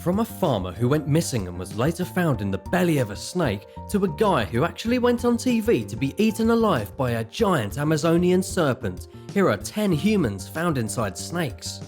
From a farmer who went missing and was later found in the belly of a snake, to a guy who actually went on TV to be eaten alive by a giant Amazonian serpent, here are 10 humans found inside snakes.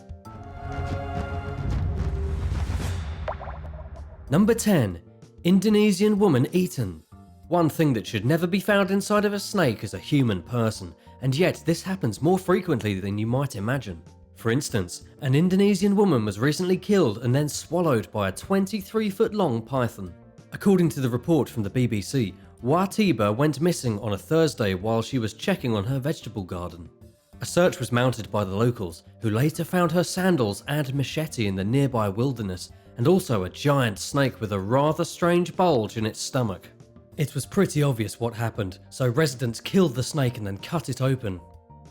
Number 10. Indonesian woman eaten. One thing that should never be found inside of a snake is a human person, and yet this happens more frequently than you might imagine. For instance, an Indonesian woman was recently killed and then swallowed by a 23-foot-long python. According to the report from the BBC, Tiba went missing on a Thursday while she was checking on her vegetable garden. A search was mounted by the locals, who later found her sandals and machete in the nearby wilderness, and also a giant snake with a rather strange bulge in its stomach. It was pretty obvious what happened, so residents killed the snake and then cut it open.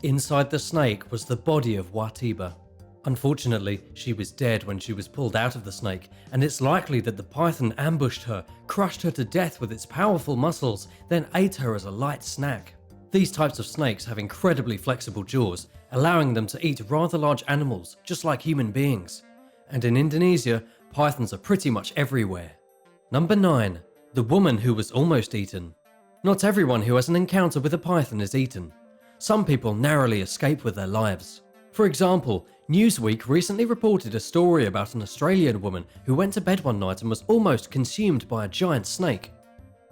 Inside the snake was the body of Tiba. Unfortunately, she was dead when she was pulled out of the snake, and it's likely that the python ambushed her, crushed her to death with its powerful muscles, then ate her as a light snack. These types of snakes have incredibly flexible jaws, allowing them to eat rather large animals, just like human beings. And in Indonesia, pythons are pretty much everywhere. Number 9. The woman who was almost eaten. Not everyone who has an encounter with a python is eaten. Some people narrowly escape with their lives. For example, Newsweek recently reported a story about an Australian woman who went to bed one night and was almost consumed by a giant snake.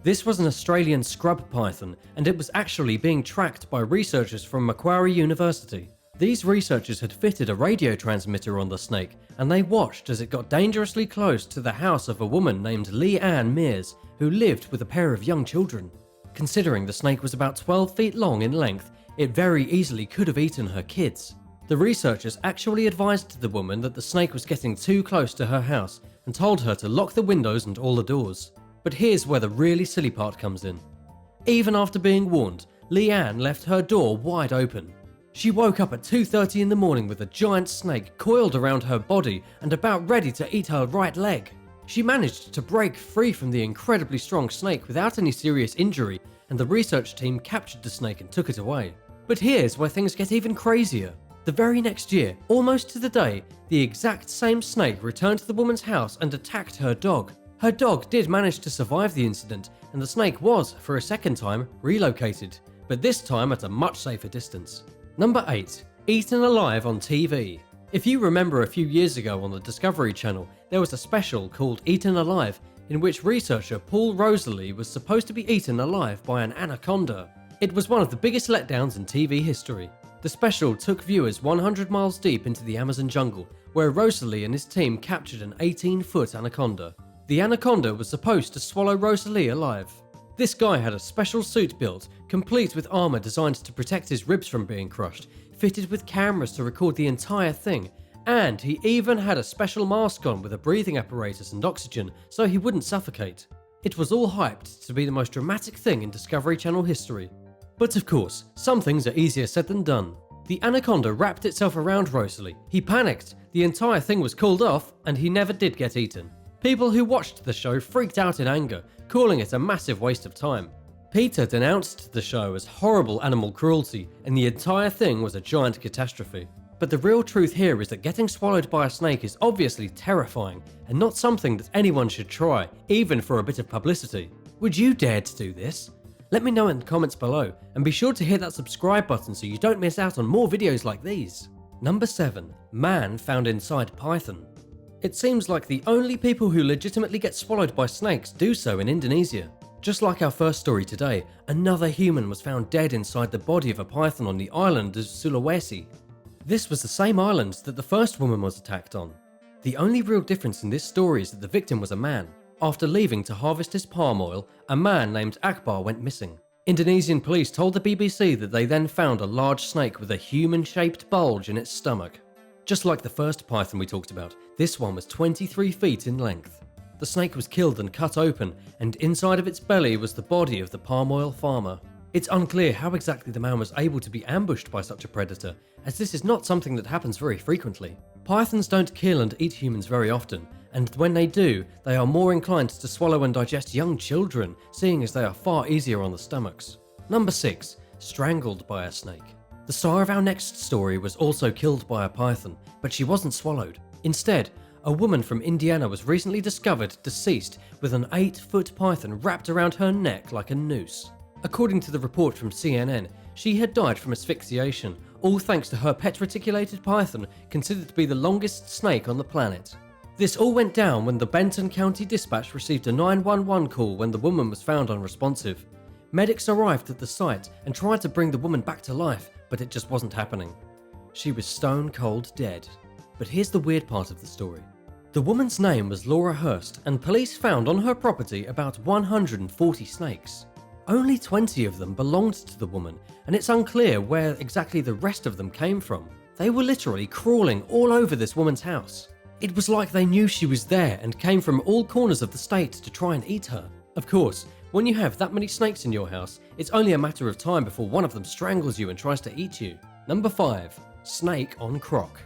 This was an Australian scrub python, and it was actually being tracked by researchers from Macquarie University. These researchers had fitted a radio transmitter on the snake, and they watched as it got dangerously close to the house of a woman named Leanne Mears, who lived with a pair of young children. Considering the snake was about 12 feet long in length, it very easily could have eaten her kids. The researchers actually advised the woman that the snake was getting too close to her house and told her to lock the windows and all the doors. But here's where the really silly part comes in. Even after being warned, Leanne left her door wide open. She woke up at 2:30 in the morning with a giant snake coiled around her body and about ready to eat her right leg. She managed to break free from the incredibly strong snake without any serious injury, and the research team captured the snake and took it away. But here's where things get even crazier. The very next year, almost to the day, the exact same snake returned to the woman's house and attacked her dog. Her dog did manage to survive the incident, and the snake was, for a second time, relocated, but this time at a much safer distance. Number 8. Eaten alive on TV. If you remember a few years ago on the Discovery Channel, there was a special called Eaten Alive, in which researcher Paul Rosalie was supposed to be eaten alive by an anaconda. It was one of the biggest letdowns in TV history. The special took viewers 100 miles deep into the Amazon jungle, where Rosalie and his team captured an 18-foot anaconda. The anaconda was supposed to swallow Rosalie alive. This guy had a special suit built, complete with armor designed to protect his ribs from being crushed, fitted with cameras to record the entire thing, and he even had a special mask on with a breathing apparatus and oxygen so he wouldn't suffocate. It was all hyped to be the most dramatic thing in Discovery Channel history. But of course, some things are easier said than done. The anaconda wrapped itself around Rosalie. He panicked, the entire thing was called off, and he never did get eaten. People who watched the show freaked out in anger, calling it a massive waste of time. Peter denounced the show as horrible animal cruelty, and the entire thing was a giant catastrophe. But the real truth here is that getting swallowed by a snake is obviously terrifying, and not something that anyone should try, even for a bit of publicity. Would you dare to do this? Let me know in the comments below, and be sure to hit that subscribe button so you don't miss out on more videos like these. Number 7. Man found inside python. It seems like the only people who legitimately get swallowed by snakes do so in Indonesia. Just like our first story today, another human was found dead inside the body of a python on the island of Sulawesi. This was the same island that the first woman was attacked on. The only real difference in this story is that the victim was a man. After leaving to harvest his palm oil, a man named Akbar went missing. Indonesian police told the BBC that they then found a large snake with a human-shaped bulge in its stomach. Just like the first python we talked about, this one was 23 feet in length. The snake was killed and cut open, and inside of its belly was the body of the palm oil farmer. It's unclear how exactly the man was able to be ambushed by such a predator, as this is not something that happens very frequently. Pythons don't kill and eat humans very often, and when they do, they are more inclined to swallow and digest young children, seeing as they are far easier on the stomachs. Number 6. Strangled by a snake. The star of our next story was also killed by a python, but she wasn't swallowed. Instead, A woman from Indiana was recently discovered deceased with an 8-foot python wrapped around her neck like a noose. According to the report from CNN, she had died from asphyxiation, all thanks to her pet reticulated python, considered to be the longest snake on the planet. This all went down when the Benton County Dispatch received a 911 call when the woman was found unresponsive. Medics arrived at the site and tried to bring the woman back to life, but it just wasn't happening. She was stone cold dead. But here's the weird part of the story. The woman's name was Laura Hurst, and police found on her property about 140 snakes. Only 20 of them belonged to the woman, and it's unclear where exactly the rest of them came from. They were literally crawling all over this woman's house. It was like they knew she was there and came from all corners of the state to try and eat her. Of course, when you have that many snakes in your house, it's only a matter of time before one of them strangles you and tries to eat you. Number 5. Snake on Croc.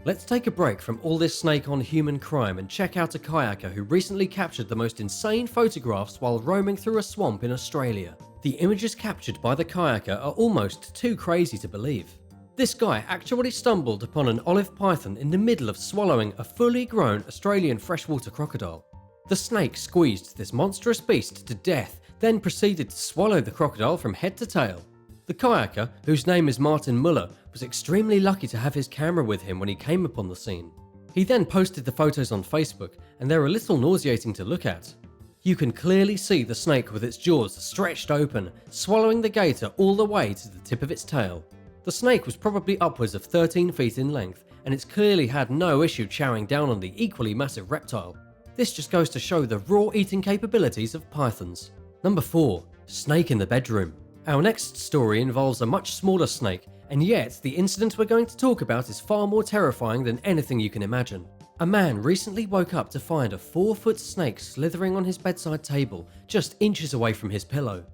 Let's take a break from all this snake on human crime and check out a kayaker who recently captured the most insane photographs while roaming through a swamp in Australia. The images captured by the kayaker are almost too crazy to believe. This guy actually stumbled upon an olive python in the middle of swallowing a fully grown Australian freshwater crocodile. The snake squeezed this monstrous beast to death, then proceeded to swallow the crocodile from head to tail. The kayaker, whose name is Martin Muller, was extremely lucky to have his camera with him when he came upon the scene. He then posted the photos on Facebook, and they're a little nauseating to look at. You can clearly see the snake with its jaws stretched open, swallowing the gator all the way to the tip of its tail. The snake was probably upwards of 13 feet in length, and it's clearly had no issue chowing down on the equally massive reptile. This just goes to show the raw eating capabilities of pythons. Number 4. Snake in the bedroom. Our next story involves a much smaller snake, and yet the incident we're going to talk about is far more terrifying than anything you can imagine. A man recently woke up to find a 4-foot snake slithering on his bedside table, just inches away from his pillow.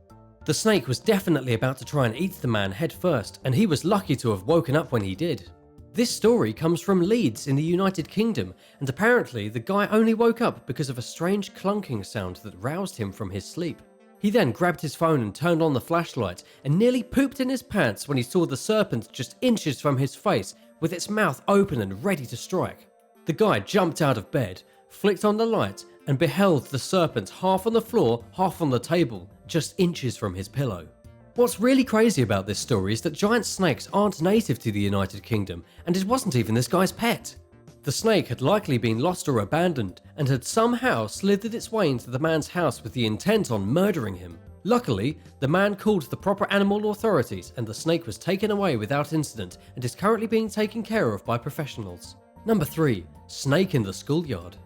The snake was definitely about to try and eat the man head first, and he was lucky to have woken up when he did. This story comes from Leeds in the United Kingdom, and apparently the guy only woke up because of a strange clunking sound that roused him from his sleep. He then grabbed his phone and turned on the flashlight and nearly pooped in his pants when he saw the serpent just inches from his face with its mouth open and ready to strike. The guy jumped out of bed, flicked on the light, and beheld the serpent half on the floor, half on the table, just inches from his pillow. What's really crazy about this story is that giant snakes aren't native to the United Kingdom, and it wasn't even this guy's pet. The snake had likely been lost or abandoned, and had somehow slithered its way into the man's house with the intent on murdering him. Luckily, the man called the proper animal authorities, and the snake was taken away without incident and is currently being taken care of by professionals. Number 3. Snake in the schoolyard.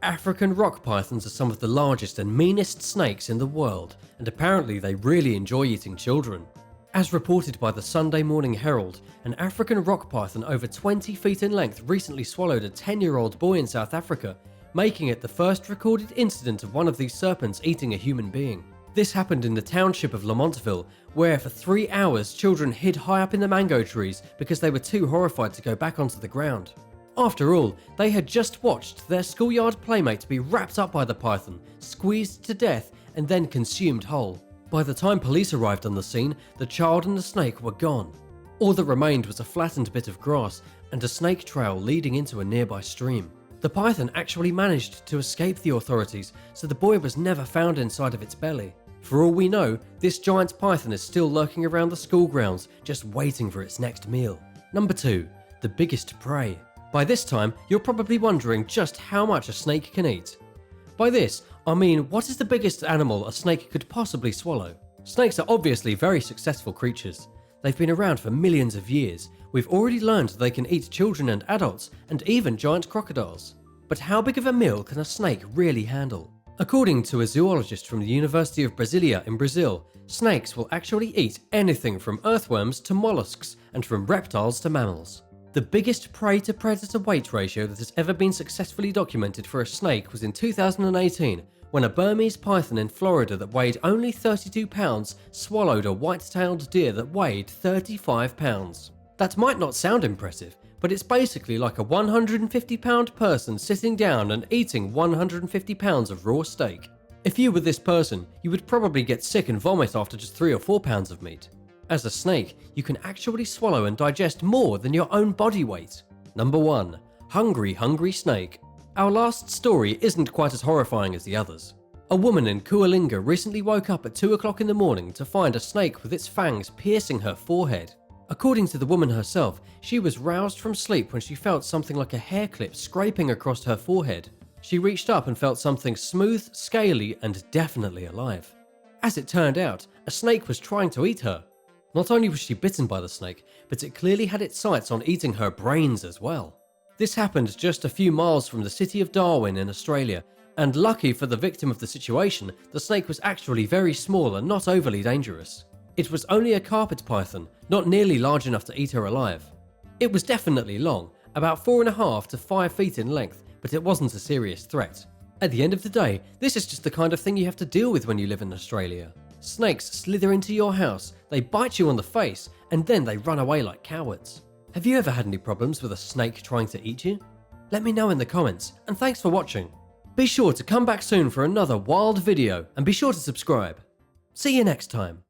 African rock pythons are some of the largest and meanest snakes in the world, and apparently they really enjoy eating children. As reported by the Sunday Morning Herald, an African rock python over 20 feet in length recently swallowed a 10-year-old boy in South Africa, making it the first recorded incident of one of these serpents eating a human being. This happened in the township of Lamontville, where for 3 hours children hid high up in the mango trees because they were too horrified to go back onto the ground. After all, they had just watched their schoolyard playmate be wrapped up by the python, squeezed to death, and then consumed whole. By the time police arrived on the scene, the child and the snake were gone. All that remained was a flattened bit of grass and a snake trail leading into a nearby stream. The python actually managed to escape the authorities, so the boy was never found inside of its belly. For all we know, this giant python is still lurking around the school grounds, just waiting for its next meal. Number 2. The biggest prey. By this time, you're probably wondering just how much a snake can eat. By this, I mean, what is the biggest animal a snake could possibly swallow? Snakes are obviously very successful creatures. They've been around for millions of years. We've already learned they can eat children and adults, and even giant crocodiles. But how big of a meal can a snake really handle? According to a zoologist from the University of Brasilia in Brazil, snakes will actually eat anything from earthworms to mollusks, and from reptiles to mammals. The biggest prey-to-predator weight ratio that has ever been successfully documented for a snake was in 2018, when a Burmese python in Florida that weighed only 32 pounds swallowed a white-tailed deer that weighed 35 pounds. That might not sound impressive, but it's basically like a 150-pound person sitting down and eating 150 pounds of raw steak. If you were this person, you would probably get sick and vomit after just 3 or 4 pounds of meat. As a snake, you can actually swallow and digest more than your own body weight. Number 1. Hungry snake. Our last story isn't quite as horrifying as the others. A woman in Kualinga recently woke up at 2 o'clock in the morning to find a snake with its fangs piercing her forehead. According to the woman herself, she was roused from sleep when she felt something like a hair clip scraping across her forehead. She reached up and felt something smooth, scaly, and definitely alive. As it turned out, a snake was trying to eat her. Not only was she bitten by the snake, but it clearly had its sights on eating her brains as well. This happened just a few miles from the city of Darwin in Australia, and lucky for the victim of the situation, the snake was actually very small and not overly dangerous. It was only a carpet python, not nearly large enough to eat her alive. It was definitely long, about 4.5 to 5 feet in length, but it wasn't a serious threat. At the end of the day, this is just the kind of thing you have to deal with when you live in Australia. Snakes slither into your house, they bite you on the face, and then they run away like cowards. Have you ever had any problems with a snake trying to eat you? Let me know in the comments, and thanks for watching. Be sure to come back soon for another wild video, and be sure to subscribe. See you next time.